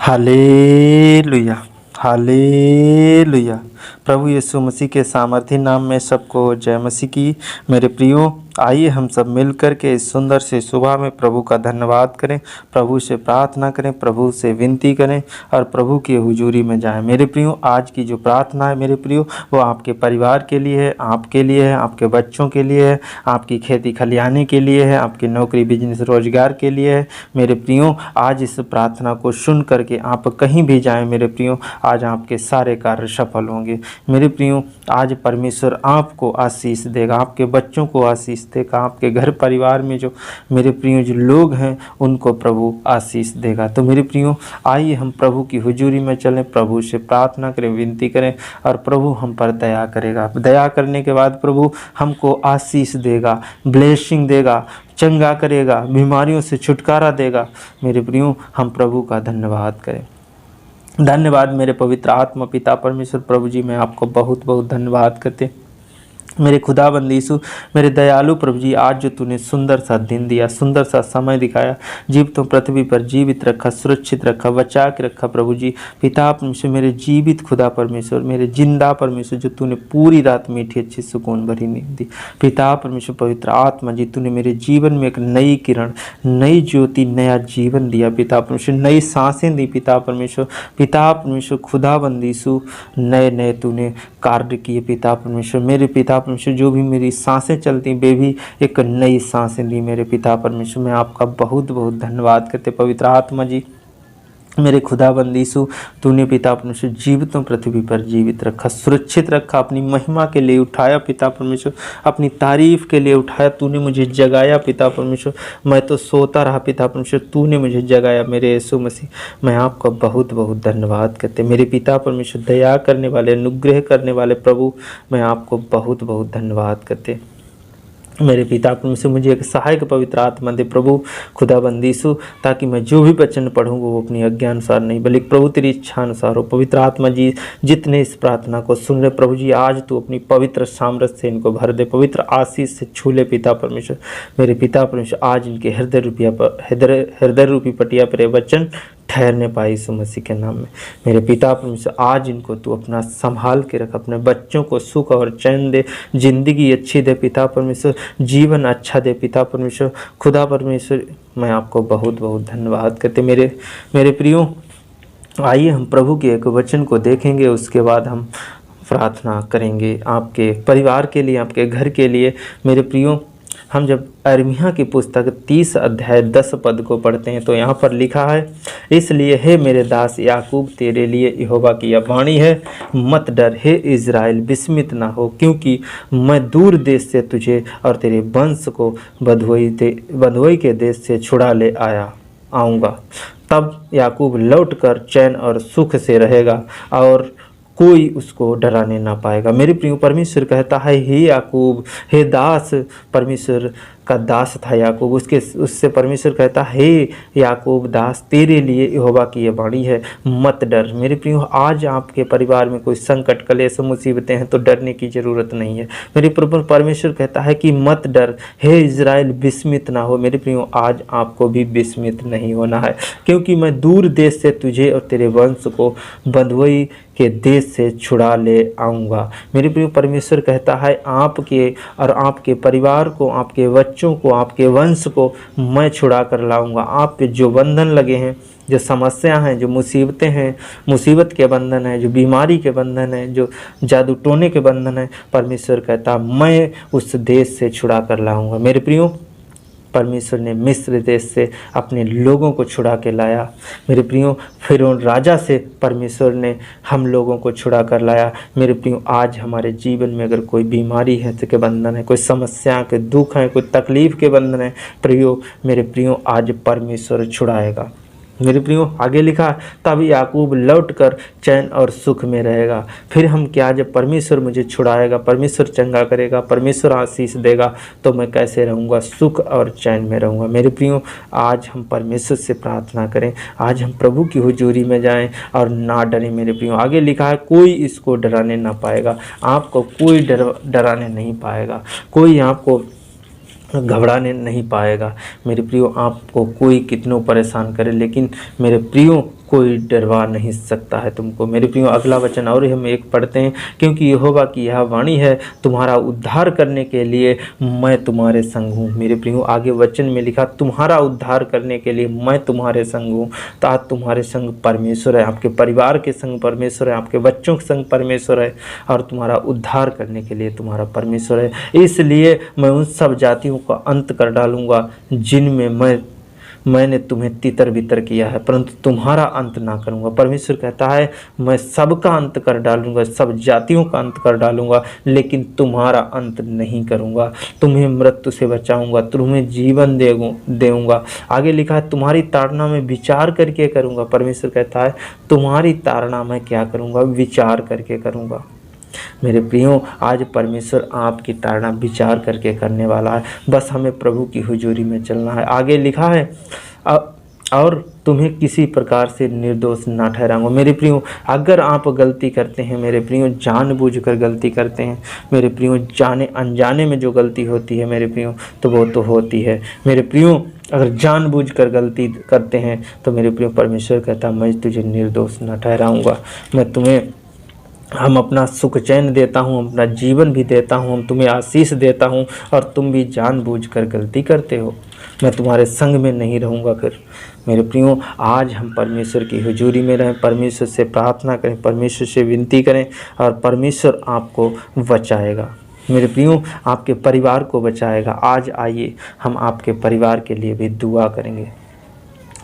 Hallelujah, hallelujah. प्रभु यीशु मसीह के सामर्थी नाम में सबको जय मसीह की। मेरे प्रियो, आइए हम सब मिलकर के इस सुंदर से सुबह में प्रभु का धन्यवाद करें, प्रभु से प्रार्थना करें, प्रभु से विनती करें और प्रभु की हुजूरी में जाएं। मेरे प्रियो, आज की जो प्रार्थना है मेरे प्रियो, वो आपके परिवार के लिए है, आपके लिए है, आपके बच्चों के लिए है, आपकी खेती खलियाने के लिए है, आपकी नौकरी बिजनेस रोजगार के लिए है। मेरे प्रियो, आज इस प्रार्थना को सुन करके आप कहीं भी जाएं मेरे प्रियो, आज आपके सारे कार्य सफल होंगे। मेरे प्रियो, आज परमेश्वर आपको आशीष देगा, आपके बच्चों को आशीष देगा, आपके घर परिवार में जो मेरे प्रियो जो लोग हैं उनको प्रभु आशीष देगा। तो मेरे प्रियो, आइए हम प्रभु की हुजूरी में चलें, प्रभु से प्रार्थना करें, विनती करें और प्रभु हम पर दया करेगा। दया करने के बाद प्रभु हमको आशीष देगा, ब्लेसिंग देगा, चंगा करेगा, बीमारियों से छुटकारा देगा। मेरे प्रियो, हम प्रभु का धन्यवाद करें। धन्यवाद मेरे पवित्र आत्मा पिता परमेश्वर प्रभु जी, मैं आपको बहुत बहुत धन्यवाद करते। मेरे खुदाबंद यीशु, मेरे दयालु प्रभु जी, आज जो तूने सुंदर सा दिन दिया, सुंदर सा समय दिखाया, जीवितों पृथ्वी पर जीवित रखा, सुरक्षित रखा, बचा के रखा प्रभु जी। पिता परमेश्वर, मेरे जीवित खुदा परमेश्वर, मेरे जिंदा परमेश्वर, जो तूने पूरी रात मीठी अच्छी सुकून भरी नींद दी। पिता परमेश्वर पवित्र आत्मा जी, तूने मेरे जीवन में एक नई किरण, नई ज्योति, नया जीवन दिया पिता परमेश्वर, नई सांसें दी पिता परमेश्वर। पिता परमेश्वर खुदाबंद यीशु, नए नए तूने कार्य किए पिता परमेश्वर। मेरे पिता परमेश्वर, जो भी मेरी सांसें चलती वे भी एक नई सांसें दी मेरे पिता परमेश्वर। मैं आपका बहुत बहुत धन्यवाद करते पवित्र आत्मा जी। मेरे खुदाबंद यीशु, तूने पिता परमेश्वर जीवितों पृथ्वी पर जीवित रखा, सुरक्षित रखा, अपनी महिमा के लिए उठाया पिता परमेश्वर, अपनी तारीफ के लिए उठाया। तूने मुझे जगाया पिता परमेश्वर, मैं तो सोता रहा पिता परमेश्वर, तूने मुझे जगाया मेरे यीशु मसीह। मैं आपका बहुत बहुत धन्यवाद करते मेरे पिता परमेश्वर, दया करने वाले, अनुग्रह करने वाले प्रभु, मैं आपको बहुत बहुत धन्यवाद करते। मेरे पिता परमेश्वर, मुझे एक सहायक पवित्र आत्मा दे प्रभु खुदाबंद यीशु, ताकि मैं जो भी वचन पढ़ूंगा वो अपनी आज्ञा अनुसार नहीं बल्कि प्रभु तेरी इच्छा अनुसार हो। पवित्र आत्मा जी, जितने इस प्रार्थना को सुन रहे प्रभु जी, आज तू अपनी पवित्र सामर्थ्य से इनको भर दे, पवित्र आशीष से छू ले पिता परमेश्वर। मेरे पिता परमेश्वर, आज इनके हृदय रूपी पटिया पर वचन ठहरने पाए यीशु मसीह के नाम में। मेरे पिता परमेश्वर, आज इनको तू अपना संभाल के रख, अपने बच्चों को सुख और चैन दे, जिंदगी अच्छी दे पिता परमेश्वर, जीवन अच्छा दे पिता परमेश्वर। खुदा परमेश्वर, मैं आपको बहुत बहुत धन्यवाद करते। मेरे प्रियो, आइए हम प्रभु के एक वचन को देखेंगे, उसके बाद हम प्रार्थना करेंगे आपके परिवार के लिए, आपके घर के लिए। मेरे प्रियो, हम जब यिर्मयाह की पुस्तक 30 अध्याय 10 पद को पढ़ते हैं तो यहाँ पर लिखा है, इसलिए हे मेरे दास याकूब, तेरे लिए यहोवा की यह वाणी है, मत डर हे इज़राइल, विस्मित ना हो, क्योंकि मैं दूर देश से तुझे और तेरे वंश को बंधुआई के देश से छुड़ा ले आऊँगा। तब याकूब लौटकर चैन और सुख से रहेगा और कोई उसको डराने ना पाएगा। मेरे प्रिय, परमेश्वर कहता है, हे याकूब, हे दास, परमेश्वर का दास था याकूब, उससे परमेश्वर कहता है, हे याकूब दास, तेरे लिए यहोवा की ये वाणी है, मत डर। मेरे प्रियो, आज आपके परिवार में कोई संकट, कलेश, मुसीबतें हैं तो डरने की ज़रूरत नहीं है। मेरे प्रभु परमेश्वर कहता है कि मत डर, हे इज़राइल, विस्मित ना हो। मेरे प्रियो, आज आपको भी विस्मित नहीं होना है, क्योंकि मैं दूर देश से तुझे और तेरे वंश को बंधुआई के देश से छुड़ा ले आऊँगा। मेरे प्रिय, परमेश्वर कहता है, आपके और आपके परिवार को, आपके बच्चों को, आपके वंश को मैं छुड़ा कर लाऊंगा। आप पे जो बंधन लगे हैं, जो समस्या हैं, जो मुसीबतें हैं, मुसीबत के बंधन हैं, जो बीमारी के बंधन हैं, जो जादू टोने के बंधन हैं, परमेश्वर कहता मैं उस देश से छुड़ा कर लाऊंगा। मेरे प्रियो, परमेश्वर ने मिस्र देश से अपने लोगों को छुड़ा के लाया। मेरे प्रियो, फिरौन राजा से परमेश्वर ने हम लोगों को छुड़ा कर लाया। मेरे प्रियो, आज हमारे जीवन में अगर कोई बीमारी है के बंधन है, कोई समस्या के दुख है, कोई तकलीफ़ के बंधन है, मेरे प्रियो, आज परमेश्वर छुड़ाएगा। मेरे प्रियो, आगे लिखा, तब याकूब लौटकर चैन और सुख में रहेगा। फिर हम क्या, जब परमेश्वर मुझे छुड़ाएगा, परमेश्वर चंगा करेगा, परमेश्वर आशीष देगा, तो मैं कैसे रहूँगा? सुख और चैन में रहूँगा। मेरे प्रियो, आज हम परमेश्वर से प्रार्थना करें, आज हम प्रभु की हुजूरी में जाएं और ना डरें। मेरे प्रियो, आगे लिखा है, कोई इसको डराने ना पाएगा, आपको कोई डराने नहीं पाएगा, कोई आपको घबराने नहीं पाएगा। मेरे प्रियो, आपको कोई कितनों परेशान करे, लेकिन मेरे प्रियो, कोई डरवा नहीं सकता है तुमको। मेरे प्रियो अगला वचन और हम एक पढ़ते हैं, क्योंकि यहोवा की यह वाणी है, तुम्हारा उद्धार करने के लिए मैं तुम्हारे संग हूँ। मेरे प्रियो आगे वचन में लिखा, तुम्हारा उद्धार करने के लिए मैं तुम्हारे संग हूँ। तो आज तुम्हारे संग परमेश्वर है, आपके परिवार के संग परमेश्वर है, आपके बच्चों के संग परमेश्वर है, और तुम्हारा उद्धार करने के लिए तुम्हारा परमेश्वर है। इसलिए मैं उन सब जातियों का अंत कर डालूंगा जिनमें मैंने तुम्हें तितर बितर किया है, परंतु तुम्हारा अंत ना करूंगा। परमेश्वर कहता है मैं सबका अंत कर डालूंगा, सब जातियों का अंत कर डालूंगा, लेकिन तुम्हारा अंत नहीं करूंगा। तुम्हें मृत्यु से बचाऊंगा, तुम्हें जीवन देऊंगा। आगे लिखा है तुम्हारी ताड़ना में विचार करके करूंगा। परमेश्वर कहता है तुम्हारी ताड़ना मैं क्या करूंगा, विचार करके करूंगा। मेरे प्रियो आज परमेश्वर आपकी ताड़ना विचार करके करने वाला है, बस हमें प्रभु की हुजूरी में चलना है। आगे लिखा है और तुम्हें किसी प्रकार से निर्दोष ना ठहराऊंगा। मेरे प्रियो अगर आप गलती करते हैं, मेरे प्रियो जानबूझकर गलती करते हैं, मेरे प्रियो जाने अनजाने में जो गलती होती है मेरे प्रियो, तो वो तो होती है। मेरे प्रियो अगर जानबूझकर गलती करते हैं तो मेरे प्रियो परमेश्वर कहता मैं तुझे निर्दोष ना ठहराऊंगा। हम अपना सुख चैन देता हूँ, अपना जीवन भी देता हूँ, हम तुम्हें आशीष देता हूँ, और तुम भी जानबूझकर गलती करते हो। मैं तुम्हारे संग में नहीं रहूँगा। फिर मेरे प्रियो आज हम परमेश्वर की हुजूरी में रहें, परमेश्वर से प्रार्थना करें, परमेश्वर से विनती करें, और परमेश्वर आपको बचाएगा। मेरे प्रियो आपके परिवार को बचाएगा। आज आइए हम आपके परिवार के लिए भी दुआ करेंगे।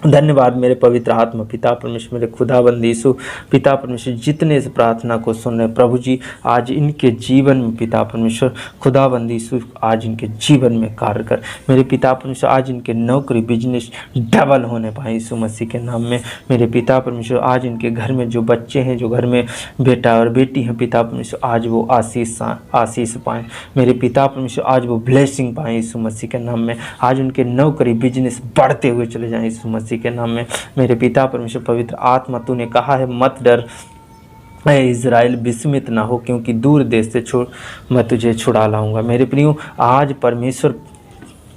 धन्यवाद मेरे पवित्र आत्मा पिता परमेश्वर, मेरे खुदाबंद यीशु पिता परमेश्वर, जितने इस प्रार्थना को सुन रहे प्रभु जी, आज इनके जीवन में पिता परमेश्वर खुदाबंद यीशु आज इनके जीवन में कार्य कर। मेरे पिता परमेश्वर आज इनके नौकरी बिजनेस डबल होने पाए यीशु मसीह के नाम में। मेरे पिता परमेश्वर आज इनके घर में जो बच्चे हैं, जो घर में बेटा और बेटी हैं, पिता परमेश्वर आज वो आशीष पाएँ। मेरे पिता परमेश्वर आज वो ब्लेसिंग पाएँ यीशु मसीह के नाम में। आज उनके नौकरी बिजनेस बढ़ते हुए चले जाएँ यीशु मसीह के नाम में। मेरे पिता परमेश्वर पवित्र आत्मा, तूने कहा है मत डर इज़राइल, विस्मित ना हो, क्योंकि दूर देश से मैं तुझे छुड़ा लाऊंगा। मेरे प्रियो आज परमेश्वर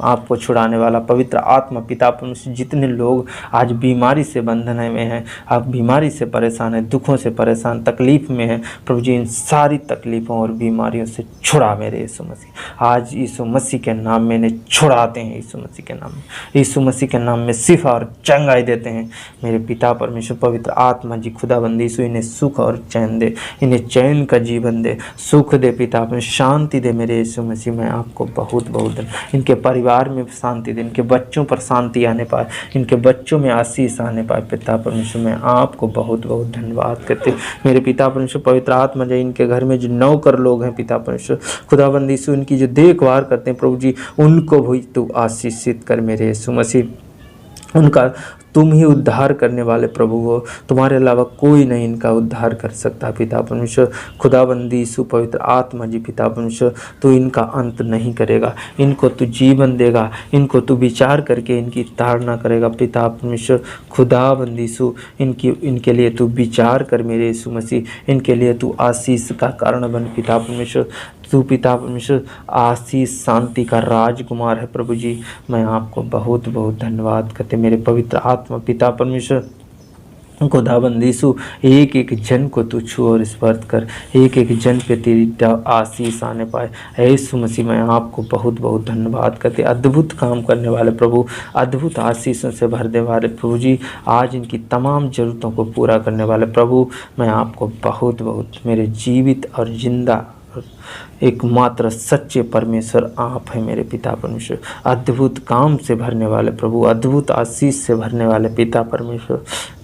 आपको छुड़ाने वाला पवित्र आत्मा पिता परमेश्वर, जितने लोग आज बीमारी से बंधन में हैं, आप बीमारी से परेशान हैं, दुखों से परेशान, तकलीफ में हैं, प्रभु जी इन सारी तकलीफ़ों और बीमारियों से छुड़ा मेरे यीशु मसीह। आज यीशु मसीह के नाम में इन्हें छुड़ाते हैं, यीशु मसीह के नाम में, यीशु मसीह के नाम में शिफा और चंगाई देते हैं। मेरे पिता परमेश्वर पवित्र आत्मा जी खुदाबंद यीशु, इन्हें सुख और चैन दे, इन्हें चैन का जीवन दे, सुख दे पिता परमेश्वर, शांति दे मेरे यीशु मसीह। मैं आपको बहुत बहुत इनके परिवार में शांति दे, इनके बच्चों पर शांति आने पाए, इनके बच्चों में आशीष आने पाए पिता परमेश्वर। मैं आपको बहुत बहुत धन्यवाद करते मेरे पिता परमेश्वर पवित्र आत्मा जी, इनके घर में जो नौकर लोग हैं पिता परमेश्वर खुदाबंद यीशु, इनकी जो देखभाल करते हैं प्रभु जी, उनको भी तू आशीषित कर मेरे यीशु मसीह। उनका तुम ही उद्धार करने वाले प्रभु हो, तुम्हारे अलावा कोई नहीं इनका उद्धार कर सकता पिता परमेश्वर खुदाबंदी यीशु पवित्र आत्मा जी पिता परमेश्वर, तू इनका अंत नहीं करेगा, इनको तू जीवन देगा, इनको तू विचार करके इनकी ताड़ना करेगा पिता परमेश्वर खुदाबंदी यीशु। इनके लिए तू विचार कर मेरे यीशु मसीह, इनके लिए तू आशीष का कारण बन पिता परमेश्वर। तू पिता परमेश्वर आशीष शांति का राजकुमार है प्रभु जी। मैं आपको बहुत बहुत धन्यवाद करते मेरे पवित्र आत्मा पिता परमेश्वर खुदाबंद यीशु, एक एक जन को तू छू और स्पर्श कर, एक एक जन पे तेरी आशीष आने पाए यीशु मसीह। मैं आपको बहुत बहुत धन्यवाद करते, अद्भुत काम करने वाले प्रभु, अद्भुत आशीषों से भरने वाले प्रभु जी, आज इनकी तमाम ज़रूरतों को पूरा करने वाले प्रभु, मैं आपको बहुत बहुत मेरे जीवित और जिंदा एकमात्र सच्चे परमेश्वर आप हैं मेरे पिता परमेश्वर। अद्भुत काम से भरने वाले प्रभु, अद्भुत आशीष से भरने वाले पिता परमेश्वर,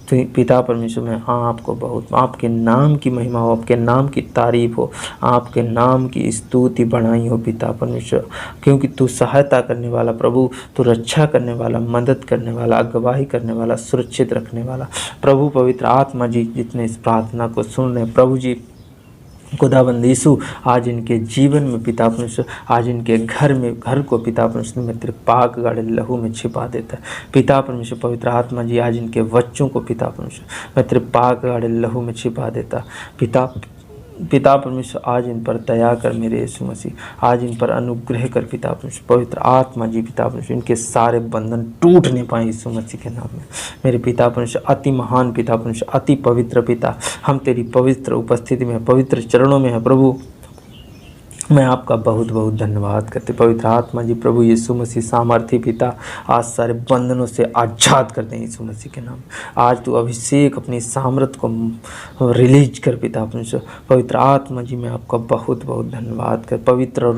तो पिता परमेश्वर मैं आपको बहुत, आपके नाम की महिमा हो, आपके नाम की तारीफ हो, आपके नाम की स्तुति बढ़ाई हो पिता परमेश्वर, क्योंकि तू सहायता करने वाला प्रभु, तू रक्षा करने वाला, मदद करने वाला, अगुवाई करने वाला, सुरक्षित रखने वाला प्रभु पवित्र आत्मा जी, जितने इस प्रार्थना को सुन रहे प्रभु जी खुदाबंद यीशु, आज इनके जीवन में पिता परमेश्वर, आज इनके घर को पिता परमेश्वर में तेरे पाक गाड़े लहू में छिपा देता है पिता परमेश्वर पवित्र आत्मा जी। आज इनके बच्चों को पिता परमेश्वर मैं तेरे पाक गाड़े लहू में छिपा देता पिता पिता परमेश्वर आज इन पर दया कर मेरे यीशु मसीह, आज इन पर अनुग्रह कर पिता परमेश्वर। पवित्र आत्मा जी पिता परमेश्वर, इनके सारे बंधन टूट नहीं पाए यीशु मसीह के नाम में। मेरे पिता परमेश्वर, अति महान पिता परमेश्वर, अति पवित्र पिता, हम तेरी पवित्र उपस्थिति में, पवित्र चरणों में है प्रभु। मैं आपका बहुत बहुत धन्यवाद करते। पवित्र आत्मा जी प्रभु यीशु मसीह सामर्थी पिता, आज सारे बंधनों से आज़ाद कर दें यीशु मसीह के नाम। आज तू अभिषेक अपनी सामर्थ को रिलीज कर पिता परमेश्वर। पवित्र आत्मा जी मैं आपका बहुत बहुत धन्यवाद कर। पवित्र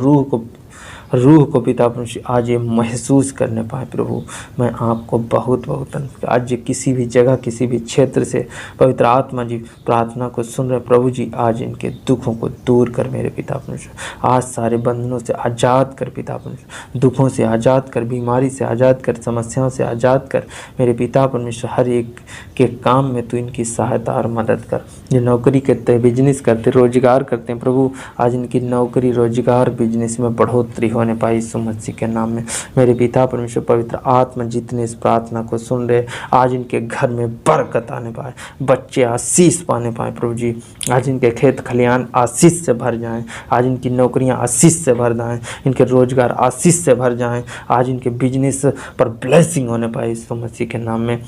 रूह को पिता परमेश्वर आज ये महसूस करने पाए प्रभु। मैं आपको बहुत बहुत धन्यवाद। आज ये किसी भी जगह, किसी भी क्षेत्र से पवित्र आत्मा जी प्रार्थना को सुन रहे प्रभु जी, आज इनके दुखों को दूर कर मेरे पिता परमेश्वर। आज सारे बंधनों से आज़ाद कर पिता परमेश्वर, दुखों से आज़ाद कर, बीमारी से आज़ाद कर, समस्याओं से आज़ाद कर मेरे पिता परमेश्वर। हर एक के काम में तू इनकी सहायता और मदद कर। ये नौकरी करते हैं, बिजनेस करते, रोजगार करते हैं प्रभु, आज इनकी नौकरी, रोजगार, बिजनेस में बढ़ोतरी होने पाई यीशु मसीह के नाम में। मेरे पिता परमेश्वर, पवित्र आत्मा जितने इस प्रार्थना को सुन रहे, आज इनके घर में बरकत आने पाए, बच्चे आशीष पाने पाए प्रभु जी। आज इनके खेत खलिहान आशीष से भर जाएं, आज इनकी नौकरियां आशीष से भर जाएं, इनके रोजगार आशीष से भर जाएं, आज इनके बिजनेस पर ब्लेसिंग होने पाए यीशु मसीह के नाम में।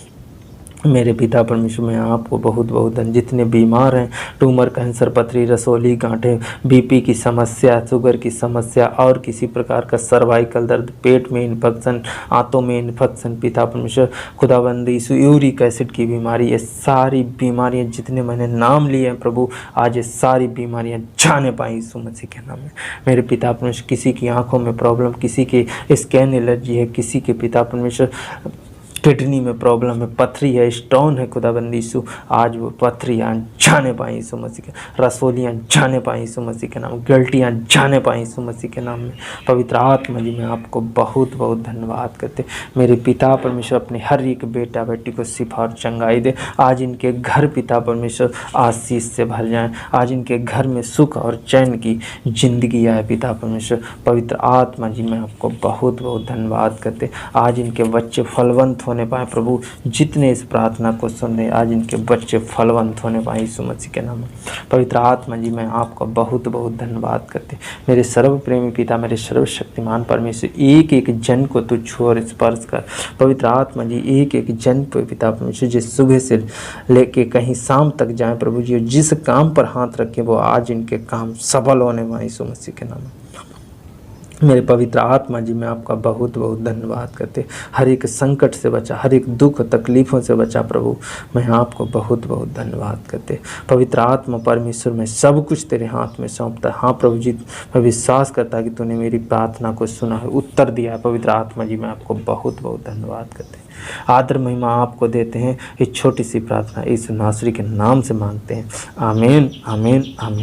मेरे पिता परमेश्वर, मैं आपको बहुत बहुत जितने बीमार हैं, ट्यूमर, कैंसर, पथरी, रसोली, गांठें, बीपी की समस्या, शुगर की समस्या और किसी प्रकार का सर्वाइकल दर्द, पेट में इन्फेक्शन, आंतों में इन्फेक्शन, पिता परमेश्वर खुदाबंद यीशु, यूरिक एसिड की बीमारी, ये सारी बीमारियां जितने मैंने नाम लिए हैं प्रभु, आज ये सारी बीमारियां जाने पाएँ यीशु मसीह के नाम में। मेरे पिता परमेश्वर, किसी की आँखों में प्रॉब्लम, किसी की स्किन एलर्जी है, किसी के पिता परमेश्वर किडनी में प्रॉब्लम है, पथरी है, स्टोन है, खुदाबंद यीशु, आज वो पथरियाँ जाने पाएँ यीशु मसीह के, रसोलियाँ जाने पाएँ यीशु मसीह के नाम, गलटियाँ जाने पाएँ यीशु मसीह के नाम में। पवित्र आत्मा जी मैं आपको बहुत बहुत धन्यवाद करते। मेरे पिता परमेश्वर, अपने हर एक बेटा बेटी को शिफा और चंगाई दे। आज इनके घर पिता परमेश्वर आशीष से भर जाएँ, आज इनके घर में सुख और चैन की जिंदगी आए पिता परमेश्वर। पवित्र आत्मा जी मैं आपको बहुत बहुत धन्यवाद करते। आज इनके बच्चे फलवंत होने पाए प्रभु, जितने इस प्रार्थना को सुन रहे, आज इनके बच्चे फलवंत होने पाए यीशु मसीह के नाम में। पवित्र आत्मा जी मैं आपका बहुत बहुत धन्यवाद करते। मेरे सर्व प्रेमी पिता, मेरे सर्वशक्तिमान परमेश्वर, एक एक जन को तू छू और स्पर्श कर। पवित्र आत्मा जी एक एक जन पे पिता परमेश्वर, जिस सुबह से लेके कहीं शाम तक जाए प्रभु जी, जिस काम पर हाथ रखे वो आज इनके काम सफल होने पाए यीशु मसीह के नाम में। मेरे पवित्र आत्मा जी मैं आपका बहुत बहुत धन्यवाद करते। हर एक संकट से बचा, हर एक दुख तकलीफ़ों से बचा प्रभु, मैं आपको बहुत बहुत धन्यवाद करते। पवित्र आत्मा परमेश्वर, मैं सब कुछ तेरे हाथ में सौंपता। हाँ प्रभु जी, मैं विश्वास करता कि तूने मेरी प्रार्थना को सुना है, उत्तर दिया है। पवित्र आत्मा जी मैं आपको बहुत बहुत धन्यवाद करते। आदर महिमा आपको देते हैं। इस छोटी सी प्रार्थना इस नासरी के नाम से मांगते हैं, आमीन आमीन आमीन।